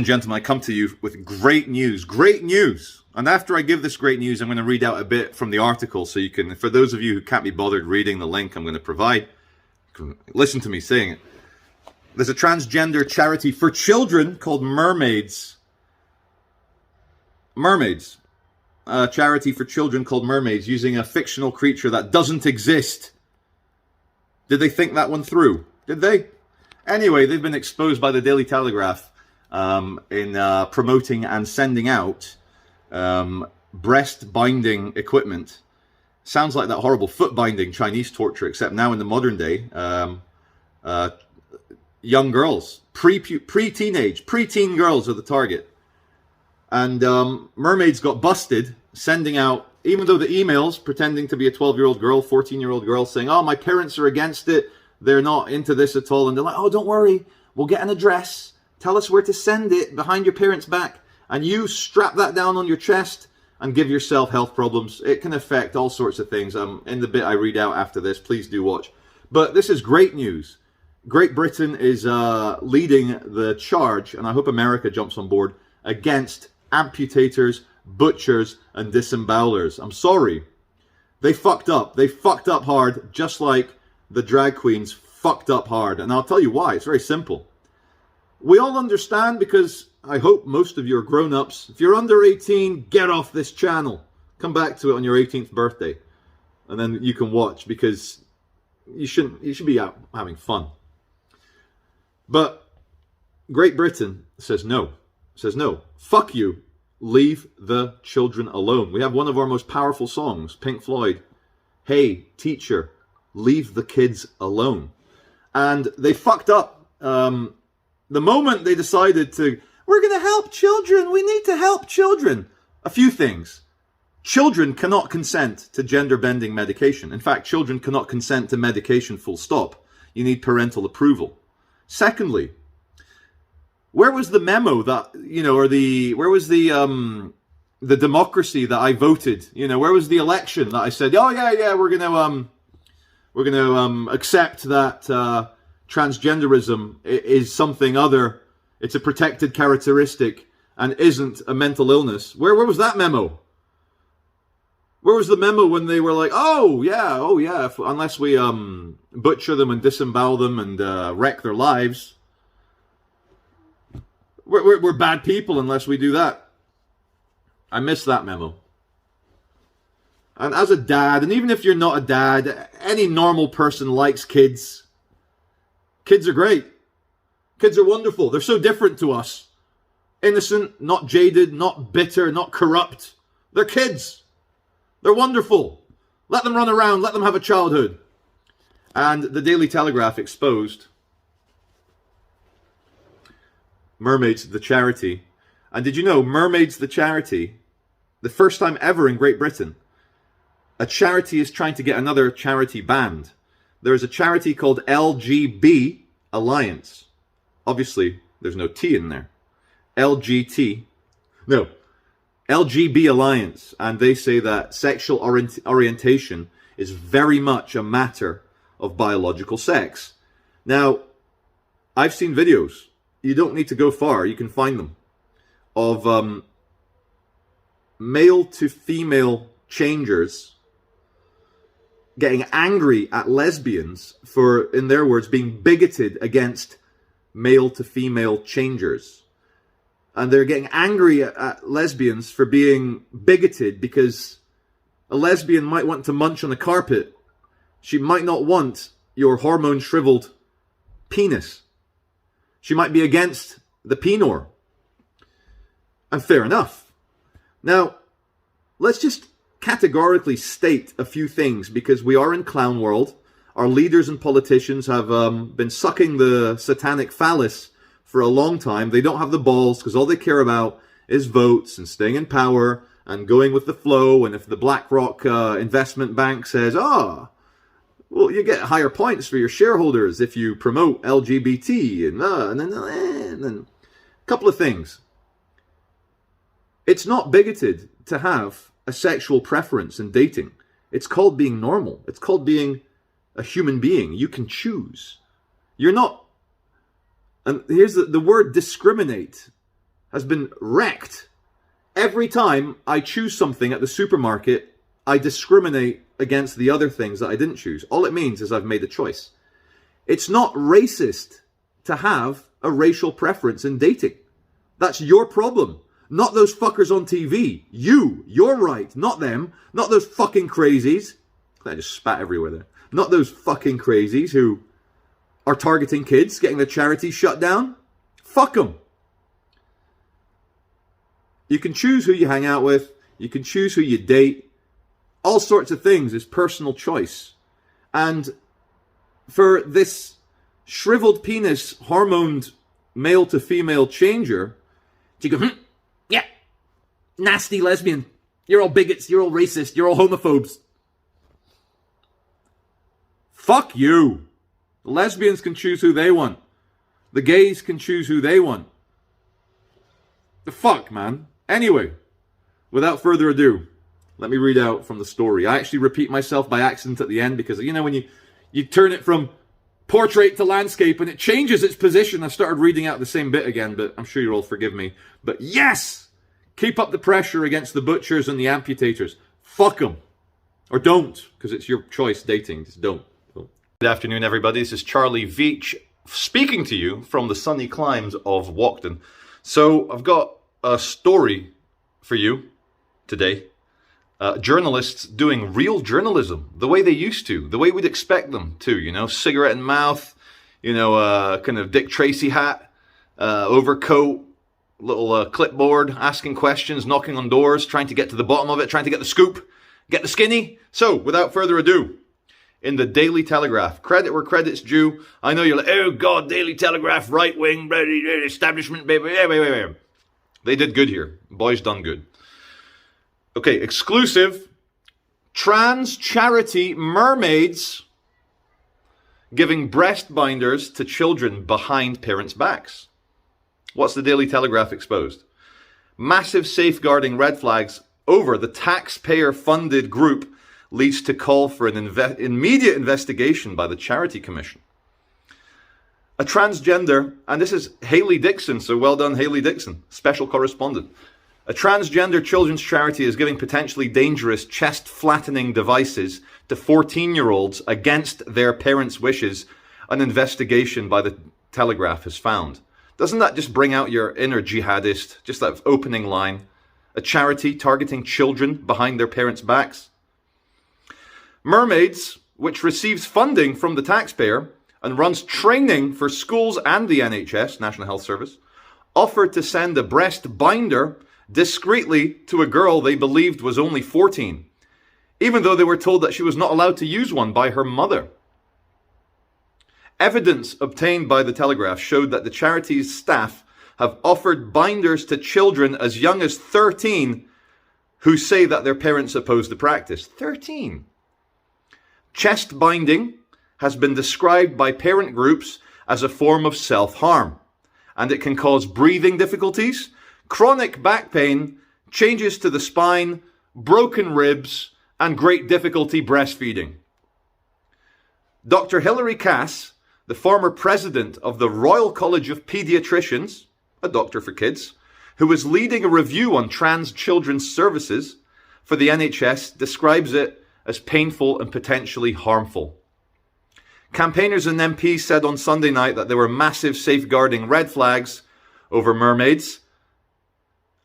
Gentlemen, I come to you with great news. Great news! And after I give this great news, I'm going to read out a bit from the article so you can, for those of you who can't be bothered reading the link I'm going to provide, listen to me saying it. There's a transgender charity for children called Mermaids. Mermaids. A charity for children called Mermaids, using a fictional creature that doesn't exist. Did they think that one through? Did they? Anyway, they've been exposed by the Daily Telegraph in promoting and sending out breast binding equipment. Sounds like that horrible foot binding Chinese torture, except now in the modern day. Young girls, preteen girls are the target. And Mermaids got busted sending out, even though the emails pretending to be a 12-year-old girl, 14-year-old girl, saying, oh, my parents are against it, they're not into this at all. And they're like, oh, don't worry, we'll get an address, tell us where to send it behind your parents' back, and you strap that down on your chest and give yourself health problems. It can affect all sorts of things. In the bit I read out after this, please do watch. But this is great news. Great Britain is leading the charge, and I hope America jumps on board, against amputators, butchers, and disembowelers. I'm sorry. They fucked up. They fucked up hard, just like the drag queens fucked up hard. And I'll tell you why. It's very simple. We all understand, because I hope most of you are grown-ups. If you're under 18, get off this channel. Come back to it on your 18th birthday. And then you can watch, because you should be out having fun. But Great Britain says no. Says no. Fuck you. Leave the children alone. We have one of our most powerful songs, Pink Floyd. Hey, teacher, leave the kids alone. And they fucked up. The moment they decided we're going to help children. We need to help children. A few things. Children cannot consent to gender-bending medication. In fact, children cannot consent to medication full stop. You need parental approval. Secondly, where was the memo that, where was the democracy that I voted? Where was the election that I said, oh yeah, we're gonna accept that transgenderism is something other. It's a protected characteristic and isn't a mental illness. Where was that memo? Where was the memo when they were like, oh yeah, unless we butcher them and disembowel them and wreck their lives, we're bad people unless we do that. I missed that memo. And as a dad, and even if you're not a dad, any normal person likes kids. Kids are great. Kids are wonderful. They're so different to us. Innocent, not jaded, not bitter, not corrupt. They're kids. They're wonderful. Let them run around. Let them have a childhood. And the Daily Telegraph exposed Mermaids, the charity. And did you know, Mermaids, the charity, the first time ever in Great Britain, a charity is trying to get another charity banned. There is a charity called LGB Alliance. Obviously, there's no T in there. LGB Alliance. And they say that sexual orientation is very much a matter of biological sex. Now, I've seen videos. You don't need to go far. You can find them. Of male to female changers getting angry at lesbians for, in their words, being bigoted against male to female changers. And they're getting angry at lesbians for being bigoted because a lesbian might want to munch on a carpet. She might not want your hormone-shriveled penis. She might be against the penor. And fair enough. Now, let's just categorically state a few things, because we are in clown world. Our leaders and politicians have been sucking the satanic phallus for a long time. They don't have the balls, because all they care about is votes and staying in power and going with the flow. And if the BlackRock investment bank says, well, you get higher points for your shareholders if you promote LGBT, and then a couple of things. It's not bigoted to have a sexual preference in dating. It's called being normal. It's called being a human being. You can choose. You're not... And here's the word discriminate has been wrecked. Every time I choose something at the supermarket, I discriminate against the other things that I didn't choose. All it means is I've made a choice. It's not racist to have a racial preference in dating. That's your problem, not those fuckers on TV. You're right, not them, not those fucking crazies. I just spat everywhere there. Not those fucking crazies who are targeting kids, getting the charities shut down. Fuck them. You can choose who you hang out with. You can choose who you date. All sorts of things is personal choice. And for this shriveled penis, hormoned male to female changer, you go, yeah, nasty lesbian. You're all bigots. You're all racist. You're all homophobes. Fuck you. The lesbians can choose who they want. The gays can choose who they want. The fuck, man. Anyway, without further ado, let me read out from the story. I actually repeat myself by accident at the end because, you know, when you turn it from portrait to landscape and it changes its position, I started reading out the same bit again, but I'm sure you'll all forgive me. But yes! Keep up the pressure against the butchers and the amputators. Fuck them. Or don't, because it's your choice dating. Just don't. Good afternoon, everybody. This is Charlie Veach speaking to you from the sunny climes of Walkden. So I've got a story for you today. Journalists doing real journalism, the way they used to, the way we'd expect them to, you know, cigarette in mouth, you know, kind of Dick Tracy hat, overcoat, little clipboard, asking questions, knocking on doors, trying to get to the bottom of it, trying to get the scoop, get the skinny. So, without further ado, in the Daily Telegraph, credit where credit's due. I know you're like, oh God, Daily Telegraph, right-wing, establishment, baby. They did good here. Boys done good. Okay, exclusive. Trans charity mermaids giving breast binders to children behind parents' backs. What's the Daily Telegraph exposed? Massive safeguarding red flags over the taxpayer-funded group leads to call for an immediate investigation by the Charity Commission. A transgender, and this is Hayley Dixon, so well done Hayley Dixon, special correspondent. A transgender children's charity is giving potentially dangerous chest-flattening devices to 14-year-olds against their parents' wishes, an investigation by the Telegraph has found. Doesn't that just bring out your inner jihadist, just that opening line? A charity targeting children behind their parents' backs? Mermaids, which receives funding from the taxpayer and runs training for schools and the NHS, National Health Service, offered to send a breast binder discreetly to a girl they believed was only 14, even though they were told that she was not allowed to use one by her mother. Evidence obtained by the Telegraph showed that the charity's staff have offered binders to children as young as 13 who say that their parents oppose the practice. 13. Chest binding has been described by parent groups as a form of self-harm, and it can cause breathing difficulties, chronic back pain, changes to the spine, broken ribs, and great difficulty breastfeeding. Dr. Hilary Cass, the former president of the Royal College of Pediatricians, a doctor for kids, who is leading a review on trans children's services for the NHS, describes it as painful and potentially harmful. Campaigners and MPs said on Sunday night that there were massive safeguarding red flags over mermaids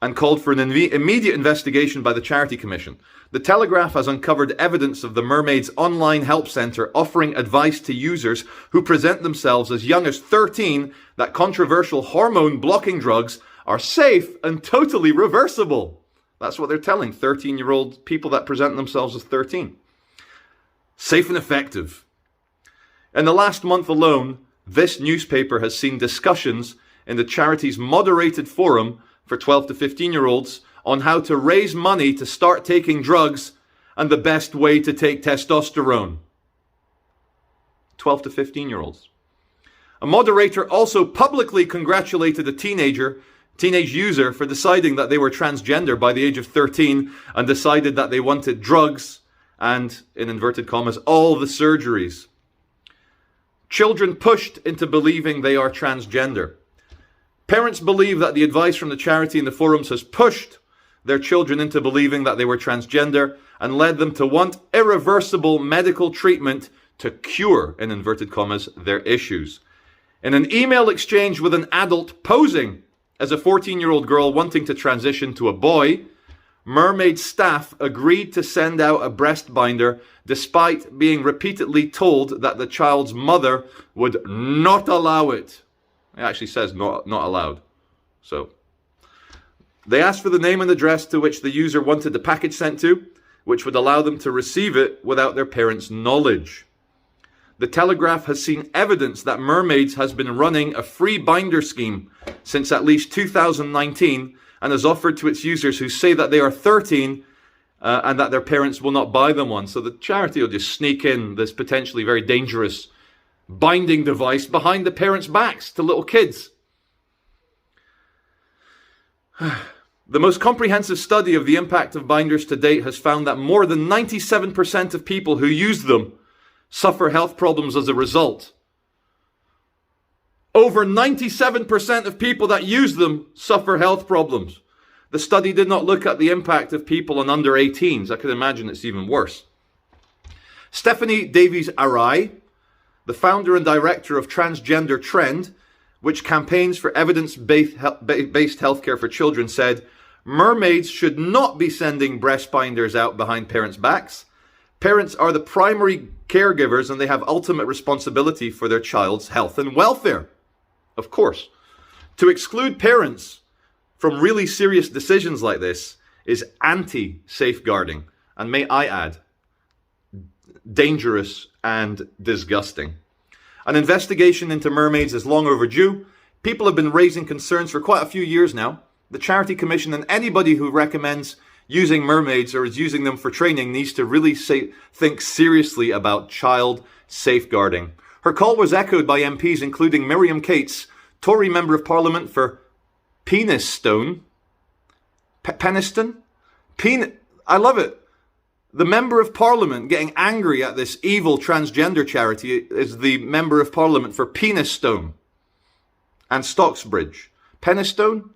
and called for an immediate investigation by the Charity Commission. The Telegraph has uncovered evidence of the Mermaids Online Help Centre offering advice to users who present themselves as young as 13 that controversial hormone-blocking drugs are safe and totally reversible. That's what they're telling 13-year-old people that present themselves as 13. Safe and effective. In the last month alone, this newspaper has seen discussions in the charity's moderated forum for 12 to 15-year-olds on how to raise money to start taking drugs and the best way to take testosterone. 12 to 15-year-olds. A moderator also publicly congratulated a teenage user for deciding that they were transgender by the age of 13 and decided that they wanted drugs and, in inverted commas, all the surgeries. Children pushed into believing they are transgender. Parents believe that the advice from the charity in the forums has pushed their children into believing that they were transgender and led them to want irreversible medical treatment to cure, in inverted commas, their issues. In an email exchange with an adult posing as a 14-year-old girl wanting to transition to a boy, Mermaid staff agreed to send out a breast binder despite being repeatedly told that the child's mother would not allow it. It actually says not allowed. So they asked for the name and address to which the user wanted the package sent to, which would allow them to receive it without their parents' knowledge. The Telegraph has seen evidence that Mermaids has been running a free binder scheme since at least 2019 and has offered to its users who say that they are 13 and that their parents will not buy them one. So the charity will just sneak in this potentially very dangerous binding device behind the parents' backs to little kids. The most comprehensive study of the impact of binders to date has found that more than 97% of people who use them suffer health problems as a result. Over 97% of people that use them suffer health problems. The study did not look at the impact of people on under 18s. I can imagine it's even worse. Stephanie Davies-Arai, the founder and director of Transgender Trend, which campaigns for evidence-based healthcare for children, said, "Mermaids should not be sending breast binders out behind parents' backs. Parents are the primary caregivers and they have ultimate responsibility for their child's health and welfare." Of course. To exclude parents from really serious decisions like this is anti-safeguarding, and may I add, dangerous and disgusting. An investigation into mermaids is long overdue. People have been raising concerns for quite a few years now. The Charity Commission and anybody who recommends using mermaids or is using them for training needs to really think seriously about child safeguarding. Her call was echoed by MPs including Miriam Cates, Tory Member of Parliament for Penistone. Peniston? I love it. The Member of Parliament getting angry at this evil transgender charity is the Member of Parliament for Penistone and Stocksbridge. Penistone?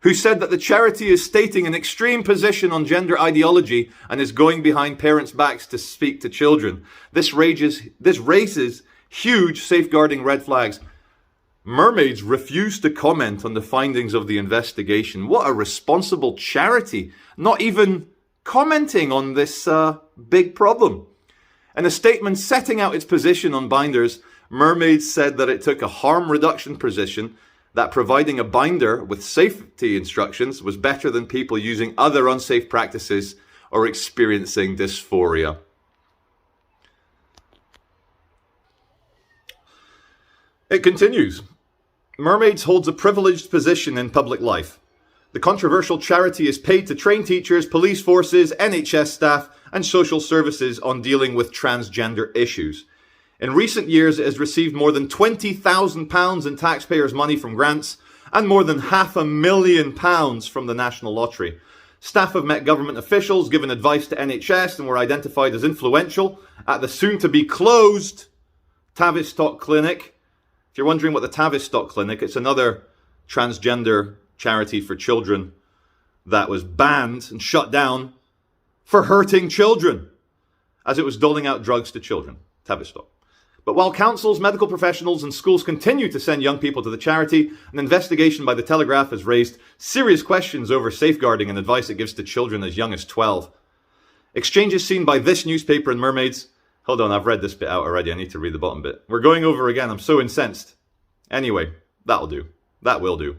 Who said that the charity is stating an extreme position on gender ideology and is going behind parents' backs to speak to children. This raises huge safeguarding red flags. Mermaids refuse to comment on the findings of the investigation. What a responsible charity. Not even commenting on this big problem. In a statement setting out its position on binders, Mermaids said that it took a harm reduction position, that providing a binder with safety instructions was better than people using other unsafe practices or experiencing dysphoria. It continues. Mermaids holds a privileged position in public life. The controversial charity is paid to train teachers, police forces, NHS staff, and social services on dealing with transgender issues. In recent years, it has received more than £20,000 in taxpayers' money from grants and more than £500,000 from the National Lottery. Staff have met government officials, given advice to NHS, and were identified as influential at the soon-to-be closed Tavistock Clinic. If you're wondering what the Tavistock Clinic, it's another transgender charity for children that was banned and shut down for hurting children as it was doling out drugs to children. Tavistock. But while councils, medical professionals and schools continue to send young people to the charity, an investigation by the Telegraph has raised serious questions over safeguarding and advice it gives to children as young as 12. Exchanges seen by this newspaper and Mermaids. Hold on, I've read this bit out already. I need to read the bottom bit. We're going over again. I'm so incensed. Anyway, that'll do. That will do.